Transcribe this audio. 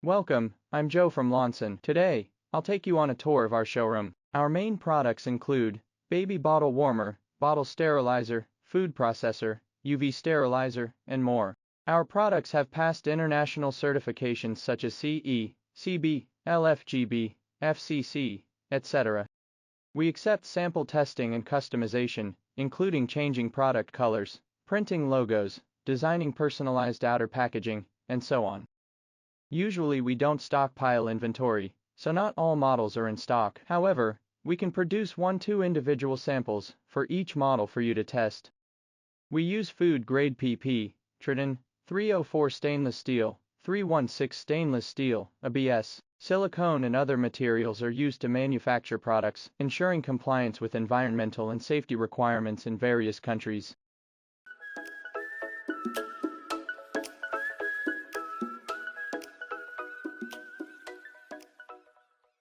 Welcome, I'm Joe from Lawson. Today, I'll take you on a tour of our showroom. Our main products include baby bottle warmer, bottle sterilizer, food processor, UV sterilizer, and more. Our products have passed international certifications such as CE, CB, LFGB, FCC, etc. We accept sample testing and customization, including changing product colors, printing logos, designing personalized outer packaging, and so on. Usually we don't stockpile inventory, so not all models are in stock. However, we can produce 1-2 individual samples for each model for you to test. We use food-grade PP, Triton, 304 stainless steel, 316 stainless steel, ABS, silicone and other materials are used to manufacture products, ensuring compliance with environmental and safety requirements in various countries.